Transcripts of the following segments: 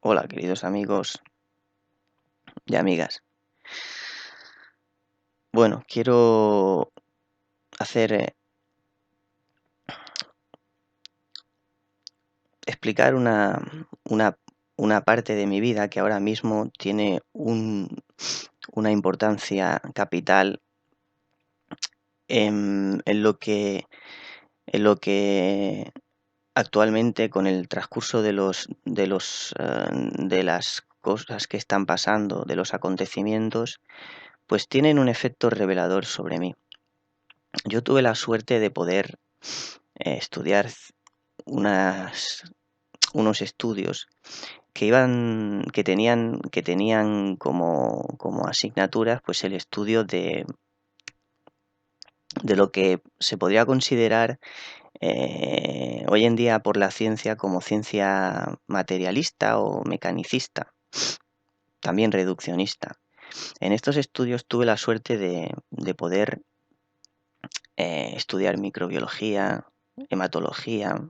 Hola, queridos amigos y amigas. Bueno, quiero hacer, explicar una, una parte de mi vida que ahora mismo tiene una importancia capital en lo que actualmente, con el transcurso de las cosas que están pasando, de los acontecimientos, pues tienen un efecto revelador sobre mí. Yo tuve la suerte de poder estudiar unas, unos estudios que tenían como asignaturas pues el estudio de lo que se podría considerar hoy en día por la ciencia como ciencia materialista o mecanicista, también reduccionista. En estos estudios tuve la suerte de poder estudiar microbiología, hematología,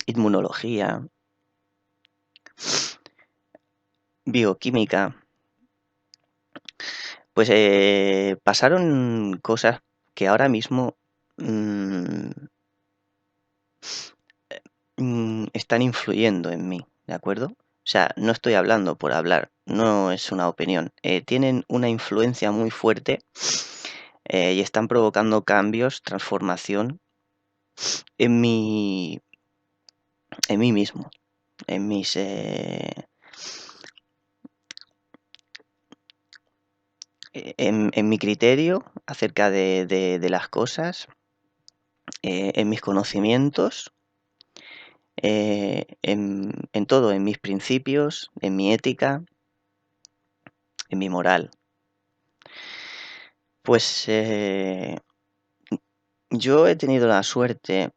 inmunología, bioquímica. Pues pasaron cosas que ahora mismo mm, están influyendo en mí, ¿de acuerdo? O sea, no estoy hablando por hablar, no es una opinión. Tienen una influencia muy fuerte y están provocando cambios, transformación en en mí mismo, en mis, en mi criterio acerca de las cosas, en mis conocimientos, en todo, en mis principios, en mi ética, en mi moral. Pues yo he tenido la suerte,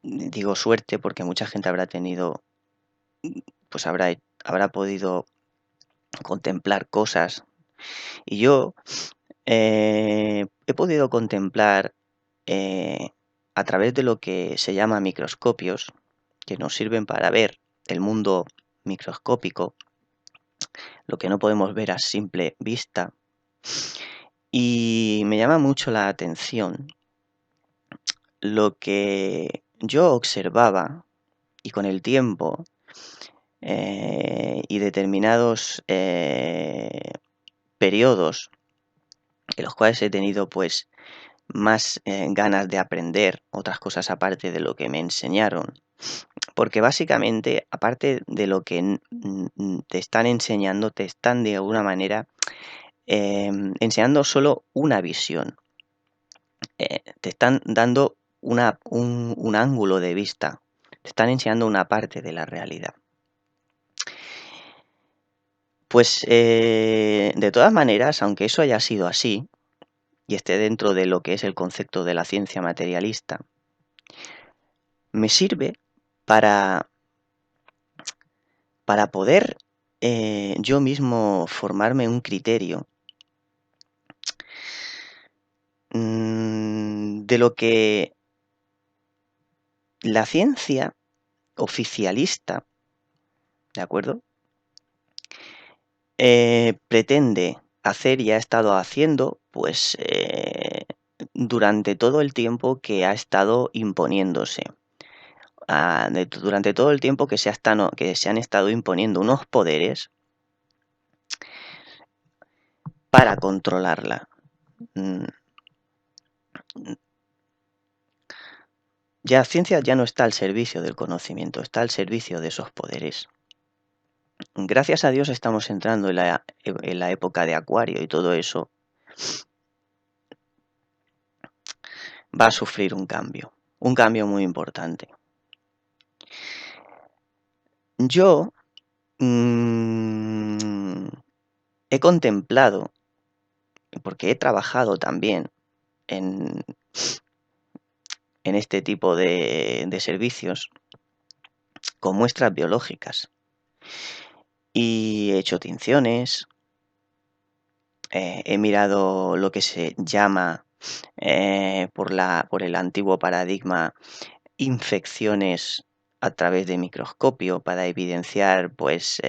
digo suerte porque mucha gente habrá tenido, pues habrá podido contemplar cosas. Y yo he podido contemplar eh, a través de lo que se llama microscopios, que nos sirven para ver el mundo microscópico, lo que no podemos ver a simple vista. Y me llama mucho la atención lo que yo observaba y con el tiempo y determinados periodos en los cuales he tenido pues más ganas de aprender otras cosas aparte de lo que me enseñaron. Porque básicamente, aparte de lo que te están enseñando, te están de alguna manera enseñando solo una visión. Te están dando un ángulo de vista. Te están enseñando una parte de la realidad. Pues de todas maneras, aunque eso haya sido así y esté dentro de lo que es el concepto de la ciencia materialista, me sirve para, para poder yo mismo formarme un criterio de lo que la ciencia oficialista, ¿de acuerdo? Pretende hacer y ha estado haciendo, pues, durante todo el tiempo que ha estado imponiéndose. Durante todo el tiempo que se han estado imponiendo unos poderes para controlarla. Mm, Ya ciencia ya no está al servicio del conocimiento, está al servicio de esos poderes. Gracias a Dios estamos entrando en la época de Acuario y todo eso va a sufrir un cambio muy importante. Yo mm, he contemplado, porque he trabajado también en, en este tipo de servicios con muestras biológicas y he hecho tinciones, he mirado lo que se llama por el antiguo paradigma infecciones a través de microscopio para evidenciar pues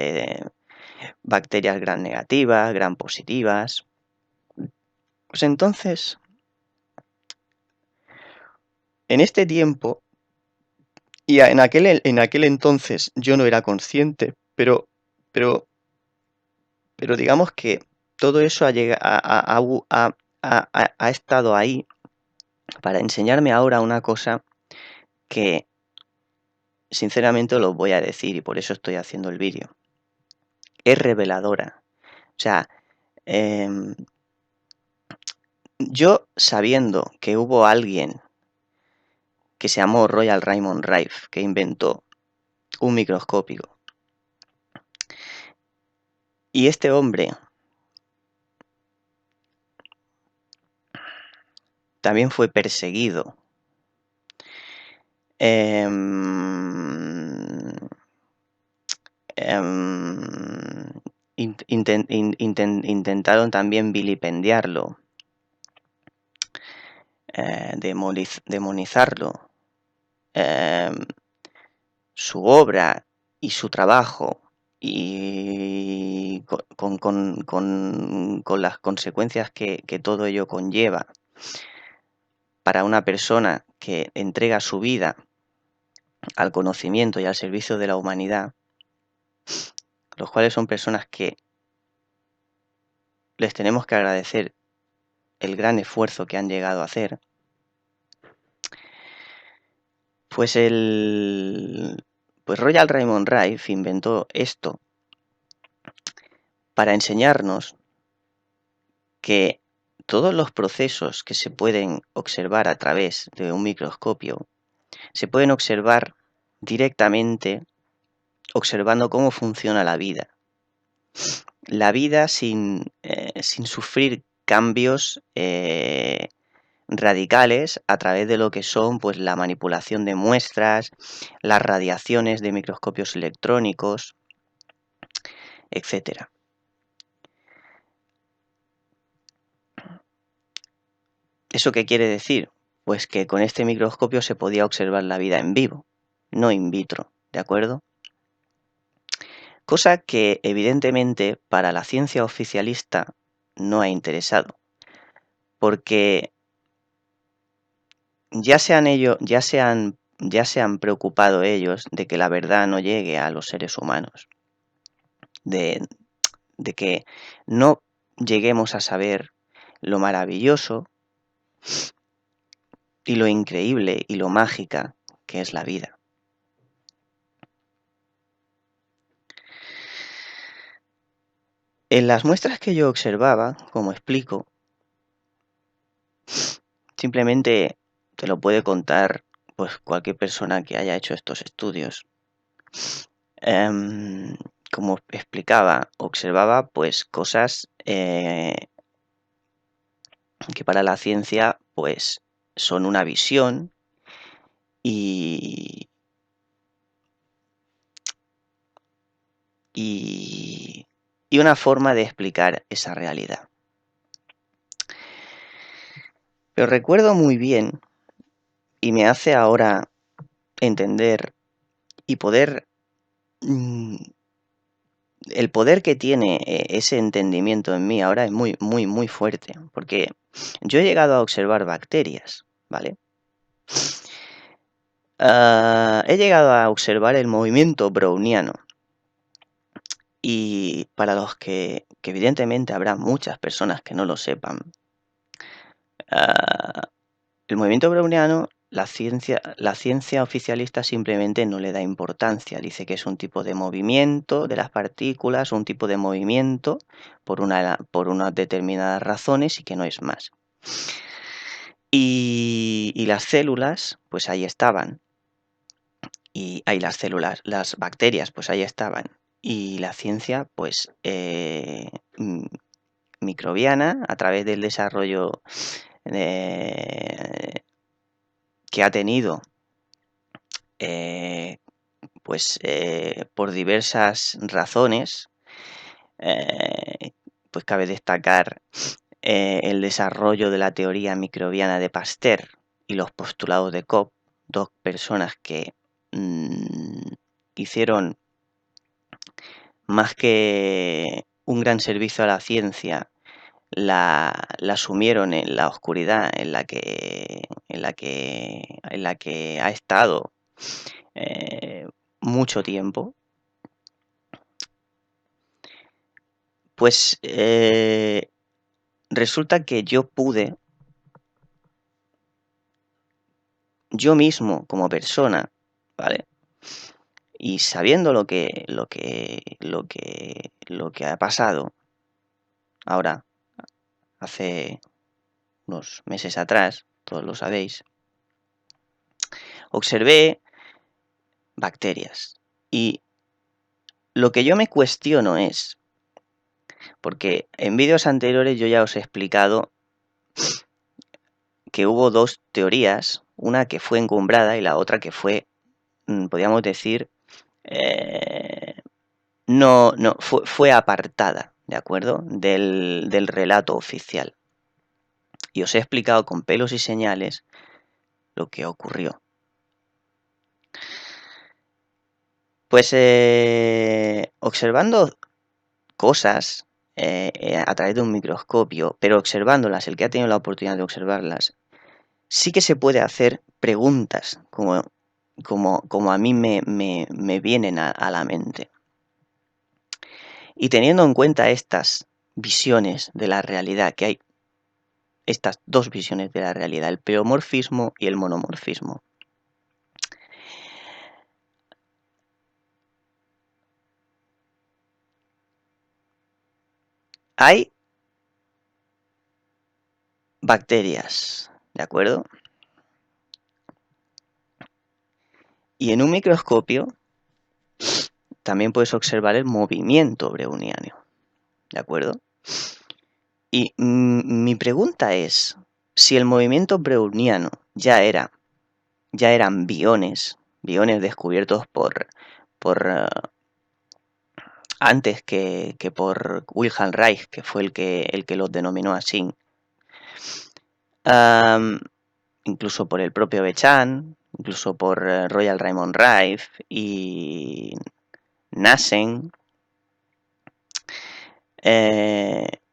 bacterias gram negativas, gram positivas. Pues entonces, en este tiempo, y en aquel entonces yo no era consciente, pero, pero digamos que todo eso ha estado ahí para enseñarme ahora una cosa que sinceramente os lo voy a decir y por eso estoy haciendo el vídeo. Es reveladora. O sea, yo sabiendo que hubo alguien que se llamó Royal Raymond Rife, que inventó un microscopio, y este hombre también fue perseguido intentaron también vilipendiarlo, demonizarlo, su obra y su trabajo, y con las consecuencias que todo ello conlleva para una persona que entrega su vida al conocimiento y al servicio de la humanidad, los cuales son personas que les tenemos que agradecer el gran esfuerzo que han llegado a hacer. Pues Royal Raymond Rife inventó esto para enseñarnos que todos los procesos que se pueden observar a través de un microscopio se pueden observar directamente observando cómo funciona la vida. La vida sin sufrir cambios radicales a través de lo que son pues la manipulación de muestras, las radiaciones de microscopios electrónicos, etcétera. ¿Eso qué quiere decir? Pues que con este microscopio se podía observar la vida en vivo, no in vitro, ¿de acuerdo? Cosa que evidentemente para la ciencia oficialista no ha interesado, porque ya se han preocupado ellos de que la verdad no llegue a los seres humanos, de que no lleguemos a saber lo maravilloso y lo increíble y lo mágica que es la vida. En las muestras que yo observaba, como explico, simplemente te lo puede contar pues cualquier persona que haya hecho estos estudios. Como explicaba, observaba pues cosas que para la ciencia pues son una visión y una forma de explicar esa realidad. Pero recuerdo muy bien, y me hace ahora entender y poder, el poder que tiene ese entendimiento en mí ahora es muy, muy, muy fuerte, porque yo he llegado a observar bacterias, ¿vale? He llegado a observar el movimiento browniano. Y para los que evidentemente habrá muchas personas que no lo sepan, el movimiento browniano, la ciencia oficialista simplemente no le da importancia. Dice que es un tipo de movimiento de las partículas, un tipo de movimiento por unas determinadas razones y que no es más. Y las células, pues ahí estaban. Y ahí las bacterias, pues ahí estaban. Y la ciencia, pues microbiana, a través del desarrollo que ha tenido, por diversas razones, pues cabe destacar el desarrollo de la teoría microbiana de Pasteur y los postulados de Koch, dos personas que hicieron más que un gran servicio a la ciencia, la sumieron en la oscuridad en la que ha estado mucho tiempo, pues resulta que yo mismo como persona, ¿vale? Y sabiendo lo que ha pasado ahora, hace unos meses atrás, todos lo sabéis, observé bacterias. Y lo que yo me cuestiono es, porque en vídeos anteriores yo ya os he explicado que hubo dos teorías, una que fue encumbrada y la otra que fue, podríamos decir, fue apartada, ¿de acuerdo? Del relato oficial. Y os he explicado con pelos y señales lo que ocurrió. Pues observando cosas a través de un microscopio, pero observándolas, el que ha tenido la oportunidad de observarlas, sí que se puede hacer preguntas como a mí me vienen a la mente. Y teniendo en cuenta estas visiones de la realidad, que hay estas dos visiones de la realidad, el pleomorfismo y el monomorfismo. Hay bacterias, ¿de acuerdo? Y en un microscopio también puedes observar el movimiento browniano, ¿de acuerdo? Y mi pregunta es, si el movimiento browniano ya eran biones descubiertos por antes que por Wilhelm Reich, que fue el que los denominó así, incluso por el propio Bechan, incluso por Royal Raymond Reich y Nassen.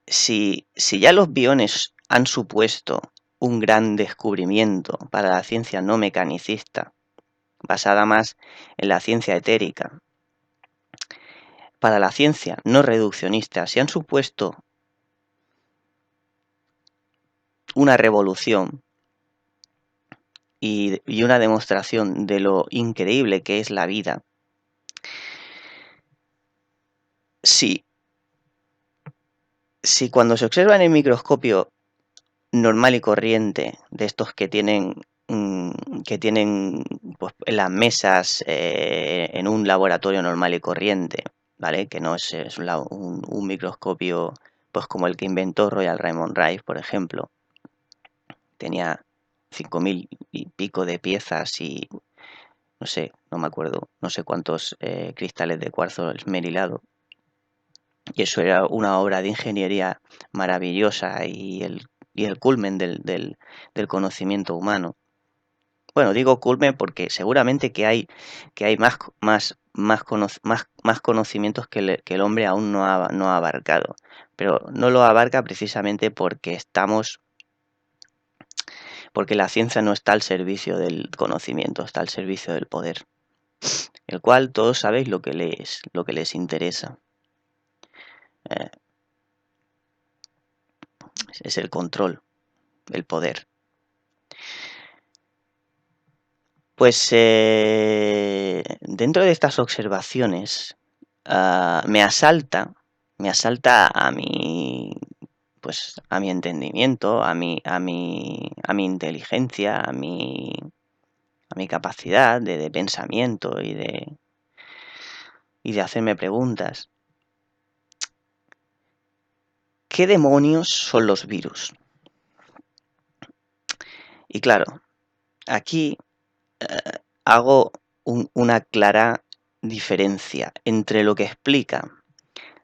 Si ya los biones han supuesto un gran descubrimiento para la ciencia no mecanicista, basada más en la ciencia etérica, para la ciencia no reduccionista, si han supuesto una revolución y una demostración de lo increíble que es la vida, si cuando se observa en el microscopio normal y corriente, de estos que tienen pues, en las mesas en un laboratorio normal y corriente, ¿vale? Que no es un microscopio pues como el que inventó Royal Raymond Reich, por ejemplo. Tenía 5.000 y pico de piezas y no sé, no me acuerdo, no sé cuántos cristales de cuarzo esmerilado. Y eso era una obra de ingeniería maravillosa y el culmen del conocimiento humano. Bueno, digo culmen porque seguramente que hay más conocimientos que el hombre aún no ha abarcado. Pero no lo abarca precisamente porque la ciencia no está al servicio del conocimiento, está al servicio del poder, el cual todos sabéis lo que les interesa. Es el control, el poder. Pues dentro de estas observaciones me asalta a mi entendimiento, a mi inteligencia, a mi capacidad de pensamiento y de hacerme preguntas. ¿Qué demonios son los virus? Y claro, aquí hago una clara diferencia entre lo que explica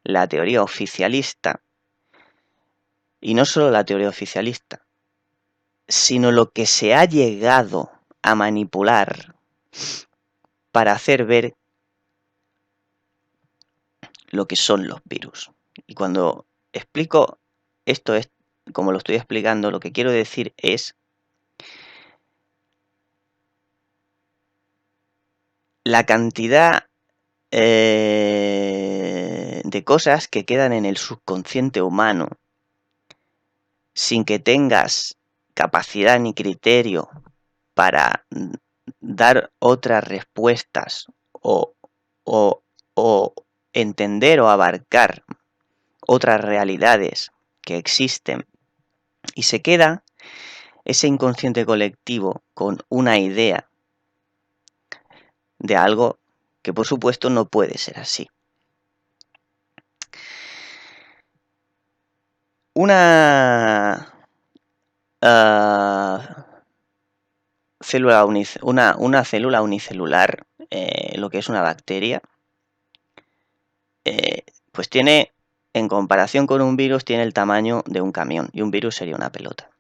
la teoría oficialista, y no solo la teoría oficialista, sino lo que se ha llegado a manipular para hacer ver lo que son los virus. Y cuando explico esto es como lo estoy explicando, lo que quiero decir es la cantidad de cosas que quedan en el subconsciente humano sin que tengas capacidad ni criterio para dar otras respuestas o, o, o entender o abarcar otras realidades que existen, y se queda ese inconsciente colectivo con una idea de algo que por supuesto no puede ser así. Una una célula unicelular, lo que es una bacteria, pues tiene, en comparación con un virus, tiene el tamaño de un camión, y un virus sería una pelota.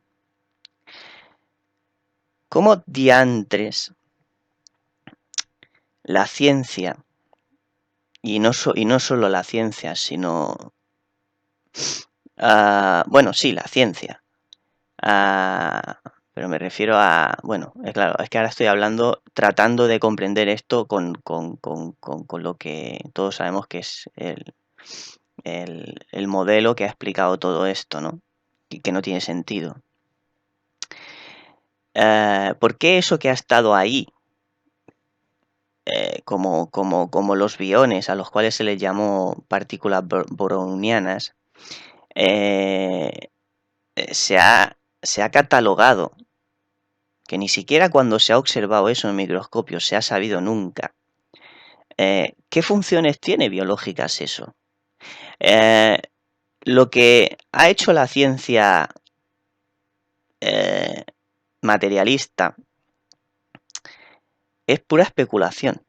¿Cómo diantres la ciencia, y no solo la ciencia, sino... bueno, sí, la ciencia. Pero me refiero a... Bueno, claro, es que ahora estoy hablando, tratando de comprender esto con lo que todos sabemos que es el modelo que ha explicado todo esto, ¿no? Y que no tiene sentido. ¿Por qué eso que ha estado ahí, como los biones, a los cuales se les llamó partículas brownianas, se ha catalogado, que ni siquiera cuando se ha observado eso en microscopio se ha sabido nunca? ¿Qué funciones tiene biológicas eso? Lo que ha hecho la ciencia materialista es pura especulación.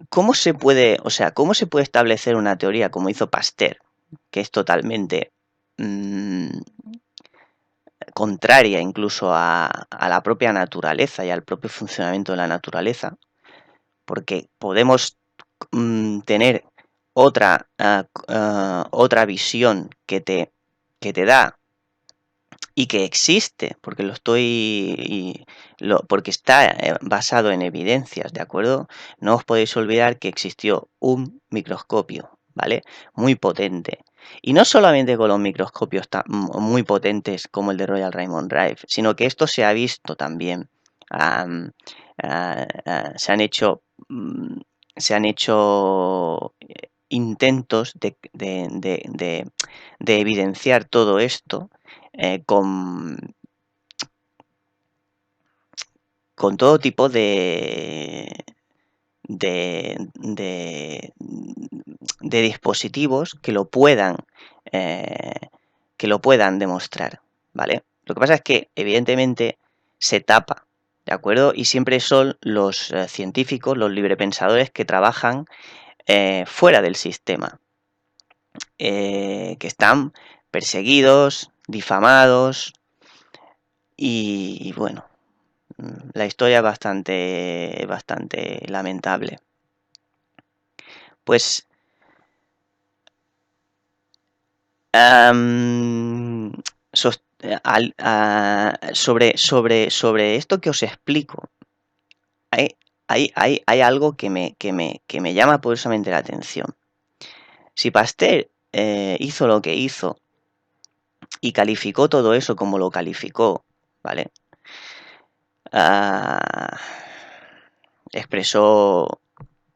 ¿Cómo se puede establecer una teoría como hizo Pasteur, que es totalmente contraria incluso a la propia naturaleza y al propio funcionamiento de la naturaleza? Porque podemos tener otra visión que te da y que existe, porque porque está basado en evidencias, ¿de acuerdo? No os podéis olvidar que existió un microscopio, ¿vale? Muy potente. Y no solamente con los microscopios muy potentes como el de Royal Raymond Drive, sino que esto se ha visto también. Se han hecho intentos de evidenciar todo esto con todo tipo de dispositivos que lo puedan demostrar, ¿vale? Lo que pasa es que evidentemente se tapa, ¿de acuerdo? Y siempre son los científicos, los librepensadores que trabajan fuera del sistema, que están perseguidos, difamados y bueno, la historia es bastante lamentable. Pues sobre esto que os explico, hay algo que me llama poderosamente la atención. Si Pasteur hizo lo que hizo y calificó todo eso como lo calificó, ¿vale? Expresó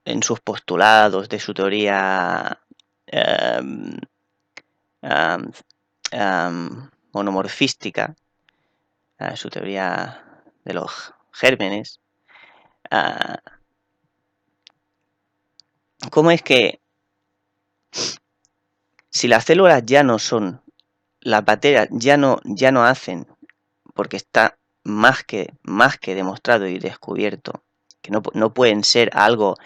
en sus postulados de su teoría monomorfística, su teoría de los gérmenes, ¿cómo es que si las células ya no son, las bacterias ya no hacen, porque está más que demostrado y descubierto, que no pueden ser algo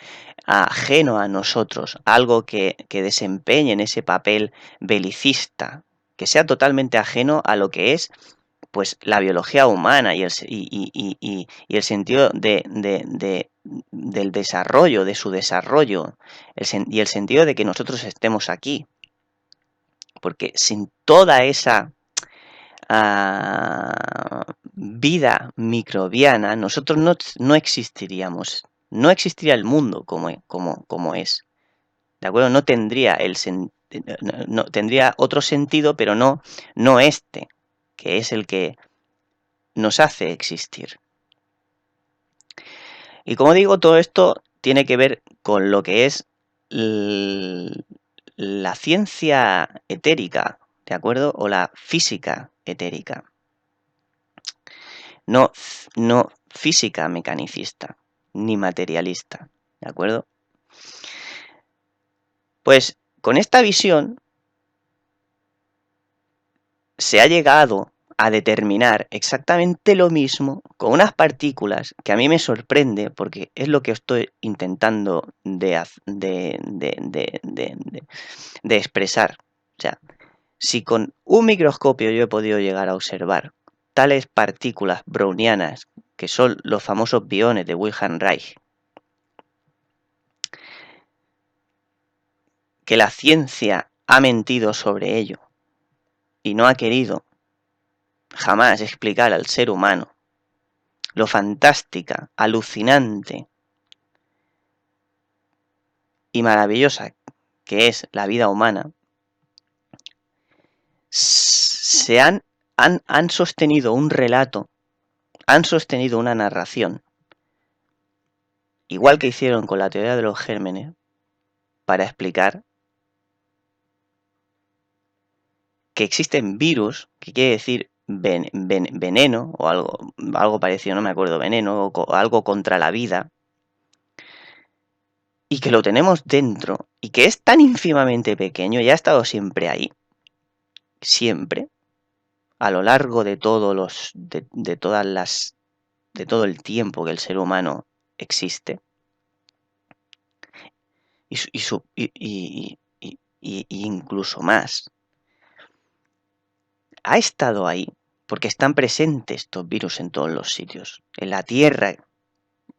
ajeno a nosotros, algo que desempeñen ese papel belicista, que sea totalmente ajeno a lo que es pues la biología humana y el sentido del desarrollo, de su desarrollo, y el sentido de que nosotros estemos aquí. Porque sin toda esa vida microbiana, nosotros no existiríamos. No existiría el mundo como es. ¿De acuerdo? No tendría tendría otro sentido, pero no este, que es el que nos hace existir. Y como digo, todo esto tiene que ver con lo que es la ciencia etérica, ¿de acuerdo? O la física etérica. No física mecanicista, ni materialista, ¿de acuerdo? Pues con esta visión se ha llegado a determinar exactamente lo mismo con unas partículas que a mí me sorprende porque es lo que estoy intentando de expresar. O sea, si con un microscopio yo he podido llegar a observar tales partículas brownianas que son los famosos biones de Wilhelm Reich, que la ciencia ha mentido sobre ello y no ha querido jamás explicar al ser humano lo fantástica, alucinante y maravillosa que es la vida humana, han sostenido un relato, han sostenido una narración, igual que hicieron con la teoría de los gérmenes, para explicar que existen virus, que quiere decir veneno o algo parecido, no me acuerdo, veneno o algo contra la vida, y que lo tenemos dentro, y que es tan ínfimamente pequeño y ha estado siempre ahí, siempre, a lo largo de todos de todo el tiempo que el ser humano existe, y incluso más. Ha estado ahí porque están presentes estos virus en todos los sitios, en la tierra,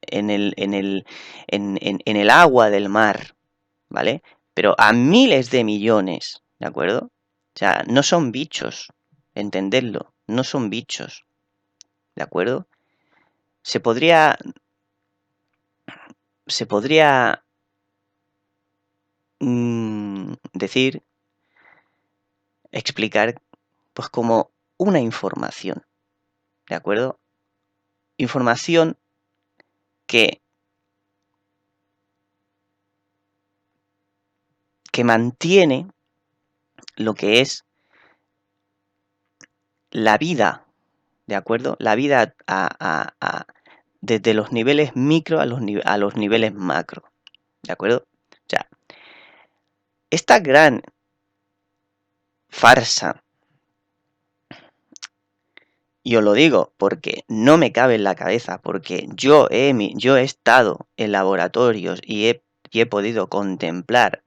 en el agua del mar, ¿vale? Pero a miles de millones, ¿de acuerdo? O sea, no son bichos, entendedlo, no son bichos, ¿de acuerdo? Se podría decir, explicar, pues como una información, ¿de acuerdo? Información que mantiene lo que es la vida, ¿de acuerdo? La vida desde los niveles micro a los niveles macro, ¿de acuerdo? O sea, esta gran farsa, y os lo digo porque no me cabe en la cabeza, porque yo he estado en laboratorios y he podido contemplar,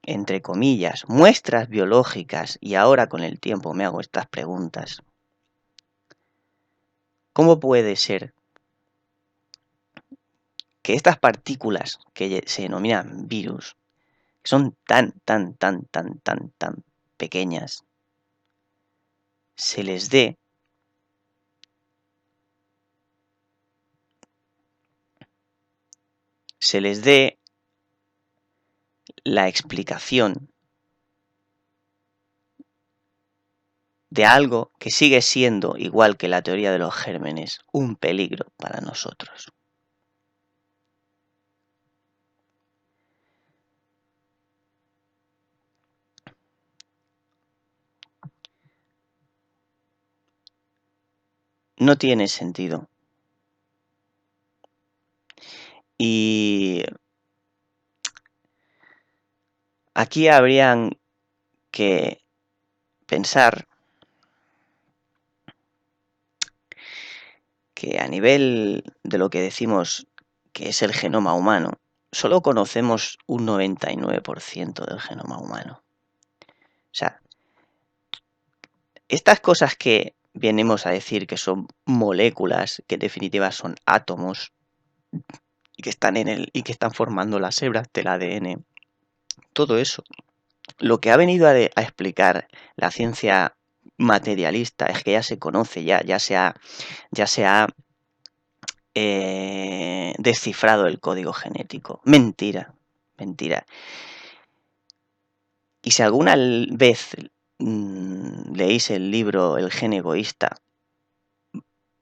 entre comillas, muestras biológicas, y ahora con el tiempo me hago estas preguntas. ¿Cómo puede ser que estas partículas que se denominan virus, que son tan pequeñas, se les dé la explicación de algo que sigue siendo, igual que la teoría de los gérmenes, un peligro para nosotros? No tiene sentido. Y aquí habrían que pensar que a nivel de lo que decimos que es el genoma humano, solo conocemos un 99% del genoma humano. O sea, estas cosas que venimos a decir que son moléculas, que en definitiva son átomos y que están formando las hebras del ADN. Todo eso. Lo que ha venido a explicar la ciencia materialista es que ya se conoce, ya se ha descifrado el código genético. Mentira, mentira. Y si alguna vez leéis el libro El gen egoísta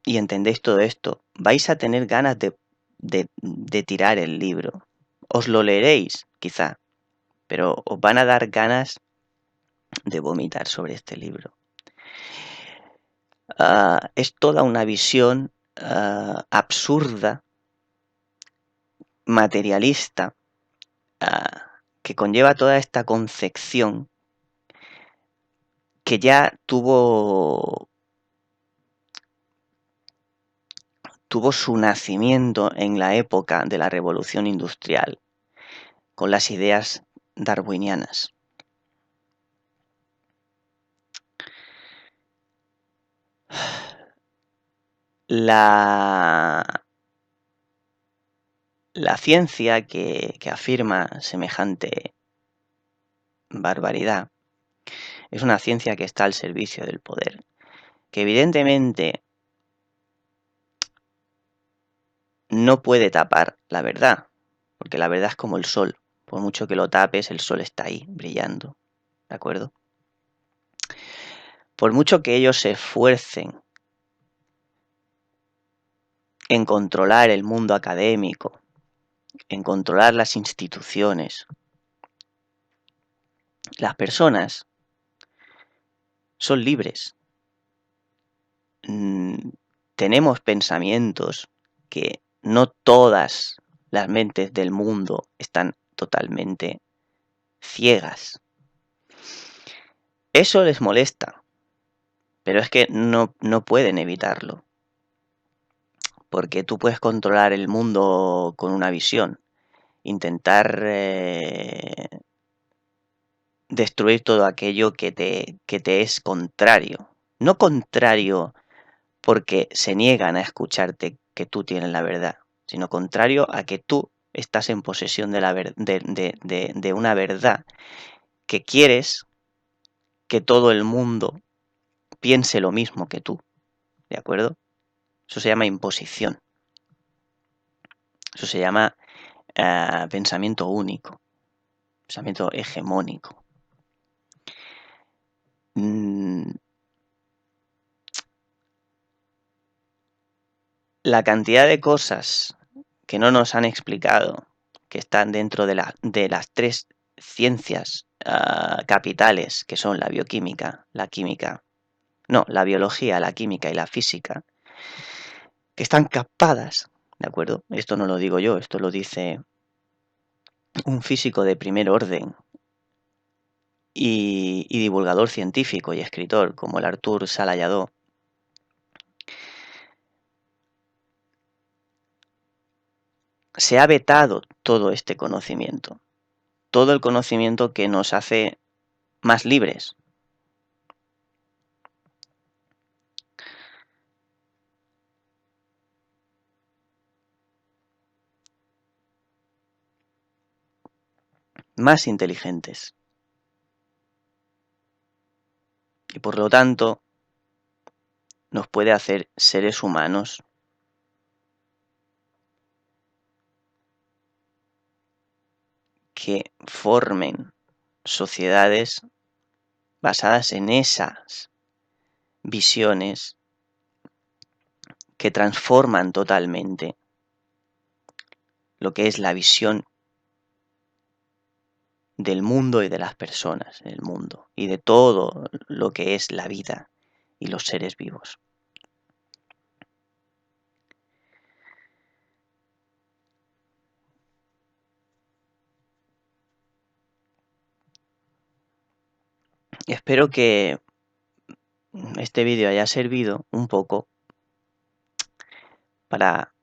y entendéis todo esto, vais a tener ganas de tirar el libro. Os lo leeréis, quizá, pero os van a dar ganas de vomitar sobre este libro. Es toda una visión absurda, materialista, que conlleva toda esta concepción que ya tuvo su nacimiento en la época de la Revolución Industrial, con las ideas darwinianas. La ciencia que afirma semejante barbaridad es una ciencia que está al servicio del poder, que evidentemente no puede tapar la verdad, porque la verdad es como el sol, por mucho que lo tapes, el sol está ahí, brillando, ¿de acuerdo? Por mucho que ellos se esfuercen en controlar el mundo académico, en controlar las instituciones, las personas son libres. Tenemos pensamientos que no todas las mentes del mundo están totalmente ciegas. Eso les molesta, pero es que no pueden evitarlo, porque tú puedes controlar el mundo con una visión, intentar destruir todo aquello que te es contrario. No contrario porque se niegan a escucharte que tú tienes la verdad, sino contrario a que tú estás en posesión de una verdad que quieres que todo el mundo piense lo mismo que tú, ¿de acuerdo? Eso se llama imposición. Eso se llama pensamiento único, pensamiento hegemónico. La cantidad de cosas que no nos han explicado, que están dentro de las tres ciencias capitales, que son la bioquímica, la biología, la química y la física, que están capadas, ¿de acuerdo? Esto no lo digo yo, esto lo dice un físico de primer orden y divulgador científico y escritor como el Artur Salayadó. Se ha vetado todo este conocimiento, todo el conocimiento que nos hace más libres. Más inteligentes. Y por lo tanto, nos puede hacer seres humanos que formen sociedades basadas en esas visiones que transforman totalmente lo que es la visión del mundo y de las personas en el mundo y de todo lo que es la vida y los seres vivos. Espero que este vídeo haya servido un poco para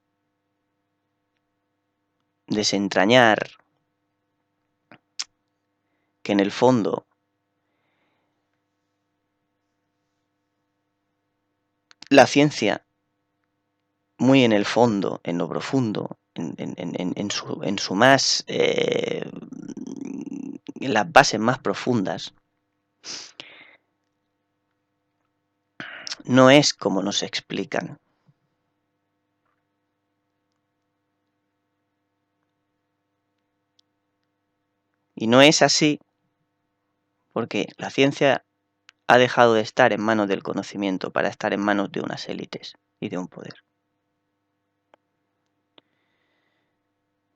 desentrañar que en el fondo la ciencia, muy en el fondo, en lo profundo, en su más, en las bases más profundas, no es como nos explican. Y no es así porque la ciencia ha dejado de estar en manos del conocimiento para estar en manos de unas élites y de un poder.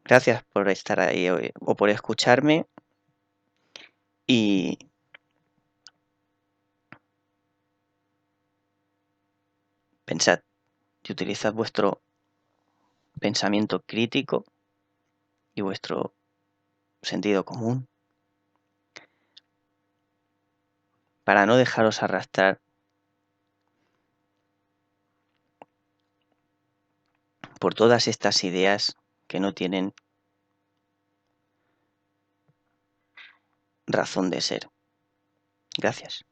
Gracias por estar ahí hoy, o por escucharme, y pensad y utilizad vuestro pensamiento crítico y vuestro sentido común para no dejaros arrastrar por todas estas ideas que no tienen razón de ser. Gracias.